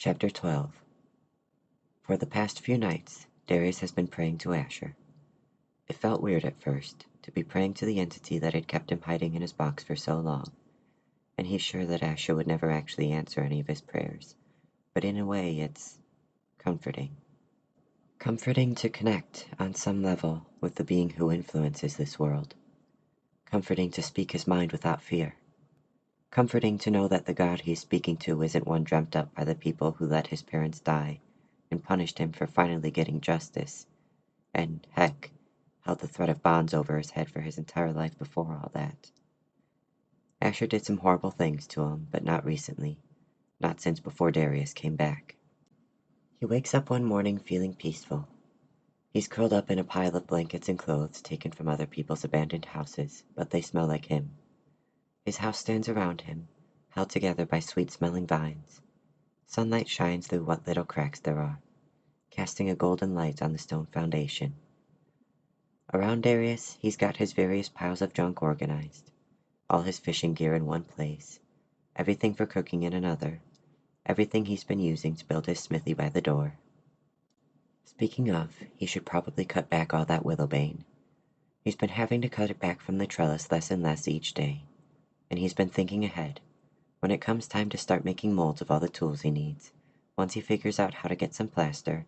Chapter 12. For the past few nights, Darius has been praying to Asher. It felt weird at first, to be praying to the entity that had kept him hiding in his box for so long, and he's sure that Asher would never actually answer any of his prayers, but in a way it's comforting. Comforting to connect, on some level, with the being who influences this world. Comforting to speak his mind without fear. Comforting to know that the God he's speaking to isn't one dreamt up by the people who let his parents die and punished him for finally getting justice, and, heck, held the threat of bonds over his head for his entire life before all that. Asher did some horrible things to him, but not recently, not since before Darius came back. He wakes up one morning feeling peaceful. He's curled up in a pile of blankets and clothes taken from other people's abandoned houses, but they smell like him. His house stands around him, held together by sweet-smelling vines. Sunlight shines through what little cracks there are, casting a golden light on the stone foundation. Around Darius, he's got his various piles of junk organized, all his fishing gear in one place, everything for cooking in another, everything he's been using to build his smithy by the door. Speaking of, he should probably cut back all that willowbane. He's been having to cut it back from the trellis less and less each day, and he's been thinking ahead. When it comes time to start making molds of all the tools he needs, once he figures out how to get some plaster,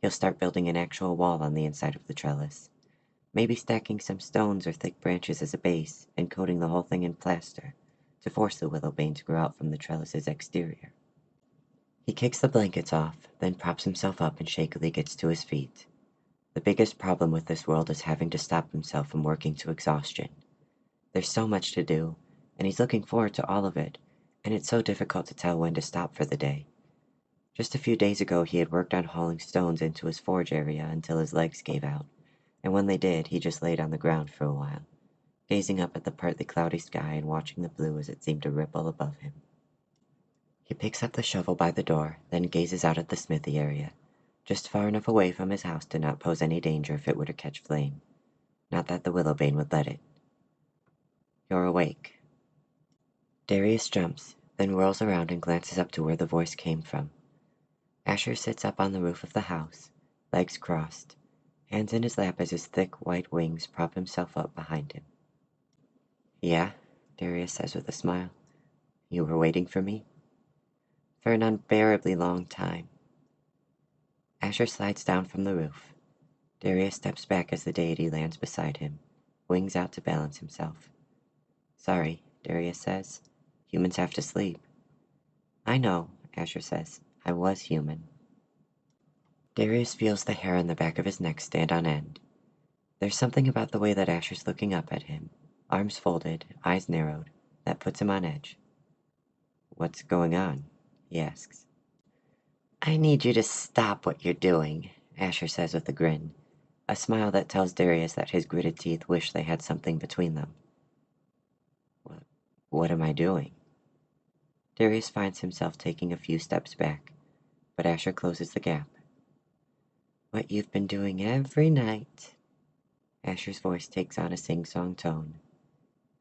he'll start building an actual wall on the inside of the trellis. Maybe stacking some stones or thick branches as a base and coating the whole thing in plaster to force the willowbane to grow out from the trellis's exterior. He kicks the blankets off, then props himself up and shakily gets to his feet. The biggest problem with this world is having to stop himself from working to exhaustion. There's so much to do, and he's looking forward to all of it, and it's so difficult to tell when to stop for the day. Just a few days ago he had worked on hauling stones into his forge area until his legs gave out, and when they did, he just laid on the ground for a while, gazing up at the partly cloudy sky and watching the blue as it seemed to ripple above him. He picks up the shovel by the door, then gazes out at the smithy area, just far enough away from his house to not pose any danger if it were to catch flame. Not that the willowbane would let it. You're awake. Darius jumps, then whirls around and glances up to where the voice came from. Asher sits up on the roof of the house, legs crossed, hands in his lap as his thick white wings prop himself up behind him. Yeah, Darius says with a smile. You were waiting for me? For an unbearably long time. Asher slides down from the roof. Darius steps back as the deity lands beside him, wings out to balance himself. Sorry, Darius says. Humans have to sleep. I know, Asher says. I was human. Darius feels the hair on the back of his neck stand on end. There's something about the way that Asher's looking up at him, arms folded, eyes narrowed, that puts him on edge. What's going on? He asks. I need you to stop what you're doing, Asher says with a grin, a smile that tells Darius that his gritted teeth wish they had something between them. What am I doing? Darius finds himself taking a few steps back, but Asher closes the gap. What you've been doing every night. Asher's voice takes on a sing-song tone.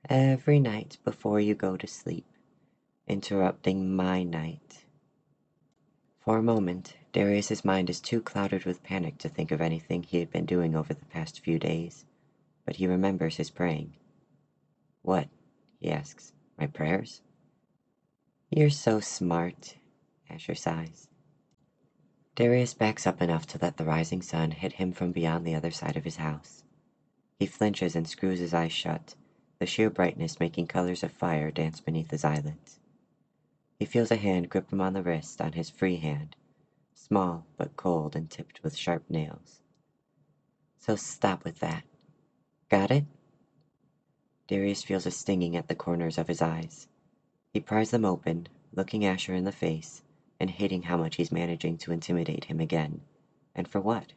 Every night before you go to sleep, interrupting my night. For a moment, Darius's mind is too clouded with panic to think of anything he had been doing over the past few days, but he remembers his praying. What? He asks. My prayers? You're so smart, Asher sighs. Darius backs up enough to let the rising sun hit him from beyond the other side of his house. He flinches and screws his eyes shut, the sheer brightness making colors of fire dance beneath his eyelids. He feels a hand grip him on the wrist on his free hand, small but cold and tipped with sharp nails. So stop with that. Got it? Darius feels a stinging at the corners of his eyes. He pries them open, looking Asher in the face, and hating how much he's managing to intimidate him again. And for what?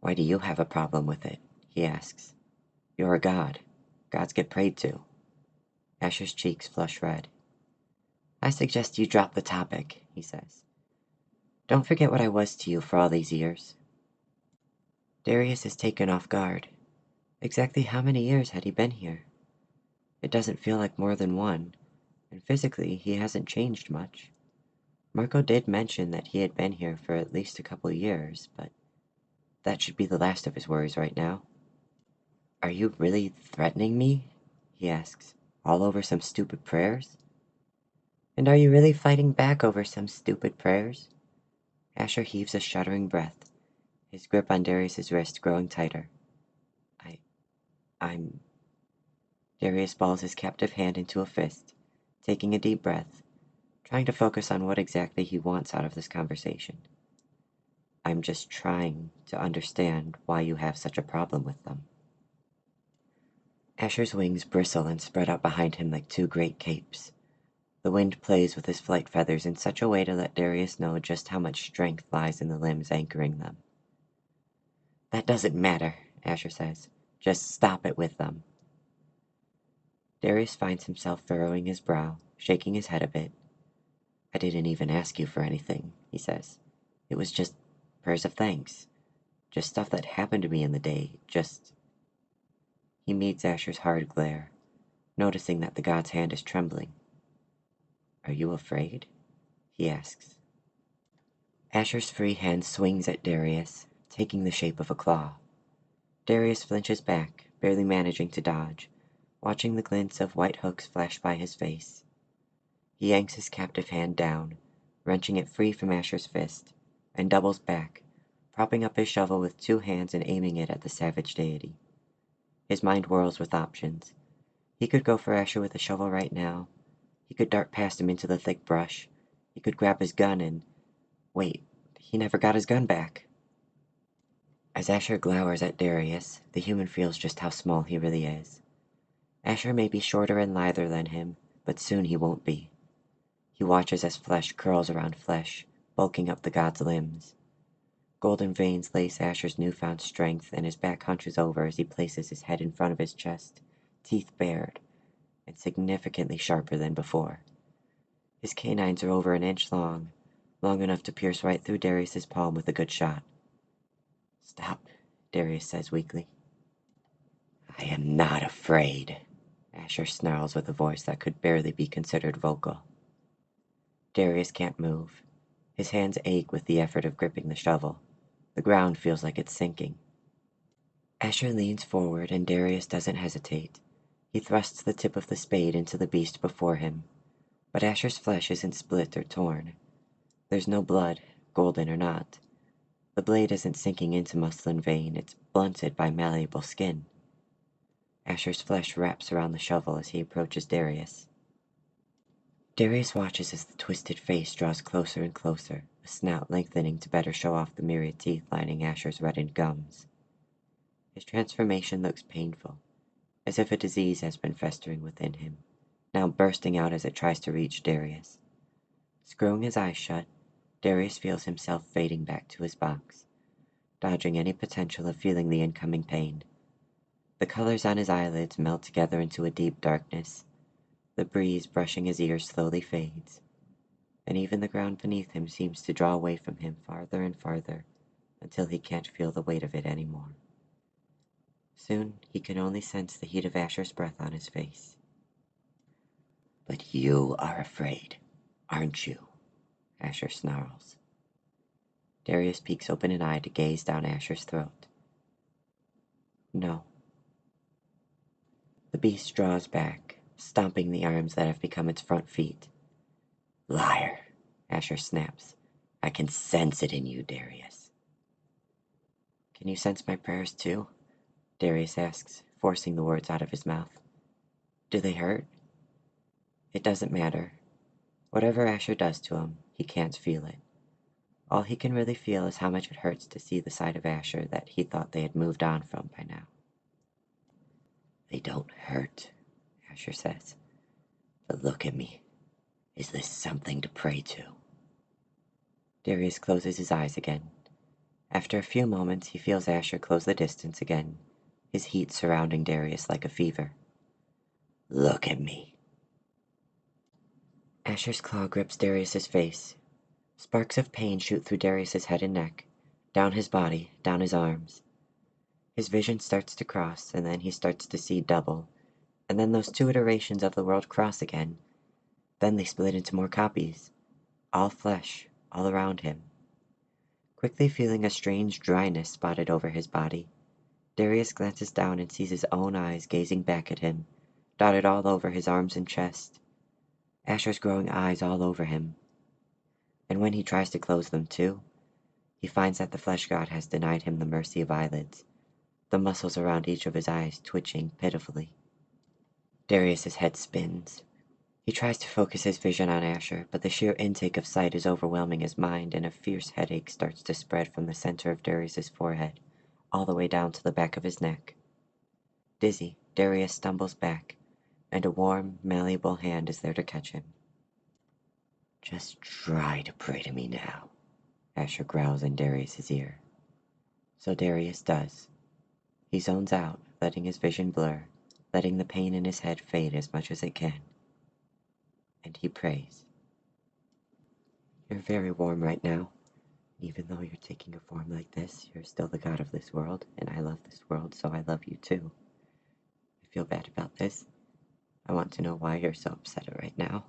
Why do you have a problem with it? He asks. You're a god. Gods get prayed to. Asher's cheeks flush red. I suggest you drop the topic, he says. Don't forget what I was to you for all these years. Darius is taken off guard. Exactly how many years had he been here? It doesn't feel like more than one, and physically he hasn't changed much. Marco did mention that he had been here for at least a couple years, but that should be the last of his worries right now. Are you really threatening me? He asks, all over some stupid prayers? And are you really fighting back over some stupid prayers? Asher heaves a shuddering breath, his grip on Darius's wrist growing tighter. I'm... Darius balls his captive hand into a fist, taking a deep breath, trying to focus on what exactly he wants out of this conversation. I'm just trying to understand why you have such a problem with them. Asher's wings bristle and spread out behind him like two great capes. The wind plays with his flight feathers in such a way to let Darius know just how much strength lies in the limbs anchoring them. That doesn't matter, Asher says. Just stop it with them. Darius finds himself furrowing his brow, shaking his head a bit. I didn't even ask you for anything, he says. It was just prayers of thanks. Just stuff that happened to me in the day. He meets Asher's hard glare, noticing that the god's hand is trembling. Are you afraid? He asks. Asher's free hand swings at Darius, taking the shape of a claw. Darius flinches back, barely managing to dodge, watching the glints of white hooks flash by his face. He yanks his captive hand down, wrenching it free from Asher's fist, and doubles back, propping up his shovel with two hands and aiming it at the savage deity. His mind whirls with options. He could go for Asher with a shovel right now. He could dart past him into the thick brush. He could grab his gun and... Wait, he never got his gun back. As Asher glowers at Darius, the human feels just how small he really is. Asher may be shorter and lither than him, but soon he won't be. He watches as flesh curls around flesh, bulking up the god's limbs. Golden veins lace Asher's newfound strength, and his back hunches over as he places his head in front of his chest, teeth bared, and significantly sharper than before. His canines are over an inch long enough to pierce right through Darius's palm with a good shot. Stop, Darius says weakly. I am not afraid, Asher snarls with a voice that could barely be considered vocal. Darius can't move. His hands ache with the effort of gripping the shovel. The ground feels like it's sinking. Asher leans forward and Darius doesn't hesitate. He thrusts the tip of the spade into the beast before him. But Asher's flesh isn't split or torn. There's no blood, golden or not. The blade isn't sinking into muscle and vein, it's blunted by malleable skin. Asher's flesh wraps around the shovel as he approaches Darius. Darius watches as the twisted face draws closer and closer, a snout lengthening to better show off the myriad teeth lining Asher's reddened gums. His transformation looks painful, as if a disease has been festering within him, now bursting out as it tries to reach Darius. Screwing his eyes shut, Darius feels himself fading back to his box, dodging any potential of feeling the incoming pain. The colors on his eyelids melt together into a deep darkness. The breeze brushing his ears slowly fades, and even the ground beneath him seems to draw away from him farther and farther until he can't feel the weight of it anymore. Soon he can only sense the heat of Asher's breath on his face. But you are afraid, aren't you? Asher snarls. Darius peeks open an eye to gaze down Asher's throat. No. The beast draws back, stomping the arms that have become its front feet. Liar, Asher snaps. I can sense it in you, Darius. Can you sense my prayers too? Darius asks, forcing the words out of his mouth. Do they hurt? It doesn't matter. Whatever Asher does to him, he can't feel it. All he can really feel is how much it hurts to see the side of Asher that he thought they had moved on from by now. They don't hurt, Asher says. But look at me. Is this something to pray to? Darius closes his eyes again. After a few moments, he feels Asher close the distance again, his heat surrounding Darius like a fever. Look at me. Asher's claw grips Darius's face. Sparks of pain shoot through Darius's head and neck, down his body, down his arms. His vision starts to cross, and then he starts to see double, and then those two iterations of the world cross again. Then they split into more copies. all flesh, all around him. Quickly feeling a strange dryness spotted over his body, Darius glances down and sees his own eyes gazing back at him, dotted all over his arms and chest. Asher's growing eyes all over him. And when he tries to close them too, he finds that the flesh god has denied him the mercy of eyelids, the muscles around each of his eyes twitching pitifully. Darius's head spins. He tries to focus his vision on Asher, but the sheer intake of sight is overwhelming his mind, and a fierce headache starts to spread from the center of Darius's forehead, all the way down to the back of his neck. Dizzy, Darius stumbles back, and a warm, malleable hand is there to catch him. "Just try to pray to me now," Asher growls in Darius's ear. So Darius does. He zones out, letting his vision blur, letting the pain in his head fade as much as it can. And he prays. "You're very warm right now. Even though you're taking a form like this, you're still the god of this world, and I love this world, so I love you too. I feel bad about this. I want to know why you're so upset right now.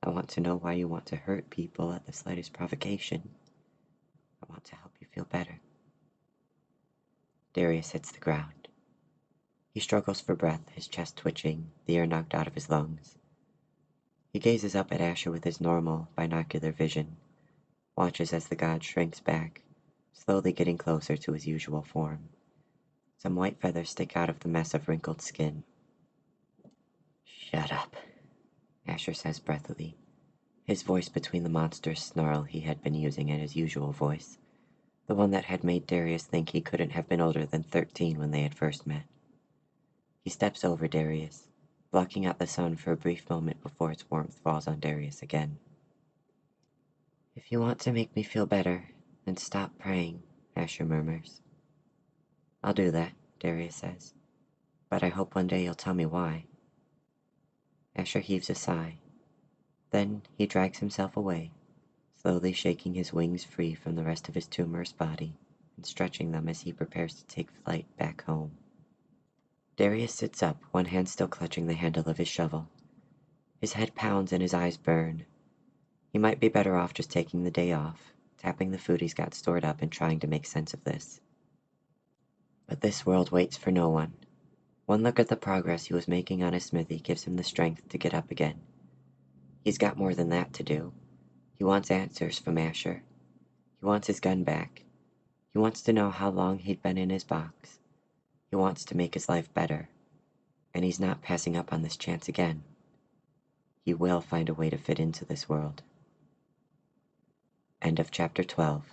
I want to know why you want to hurt people at the slightest provocation. I want to help you feel better." Darius hits the ground. He struggles for breath, his chest twitching, the air knocked out of his lungs. He gazes up at Asher with his normal, binocular vision, watches as the god shrinks back, slowly getting closer to his usual form. Some white feathers stick out of the mess of wrinkled skin. "Shut up," Asher says breathily, his voice between the monster's snarl he had been using and his usual voice, the one that had made Darius think he couldn't have been older than 13 when they had first met. He steps over Darius, blocking out the sun for a brief moment before its warmth falls on Darius again. "If you want to make me feel better, then stop praying," Asher murmurs. "I'll do that," Darius says, "but I hope one day you'll tell me why." Asher heaves a sigh. Then he drags himself away, slowly shaking his wings free from the rest of his tumorous body and stretching them as he prepares to take flight back home. Darius sits up, one hand still clutching the handle of his shovel. His head pounds and his eyes burn. He might be better off just taking the day off, tapping the food he's got stored up and trying to make sense of this. But this world waits for no one. One look at the progress he was making on his smithy gives him the strength to get up again. He's got more than that to do. He wants answers from Asher. He wants his gun back. He wants to know how long he'd been in his box. He wants to make his life better. And he's not passing up on this chance again. He will find a way to fit into this world. End of chapter 12.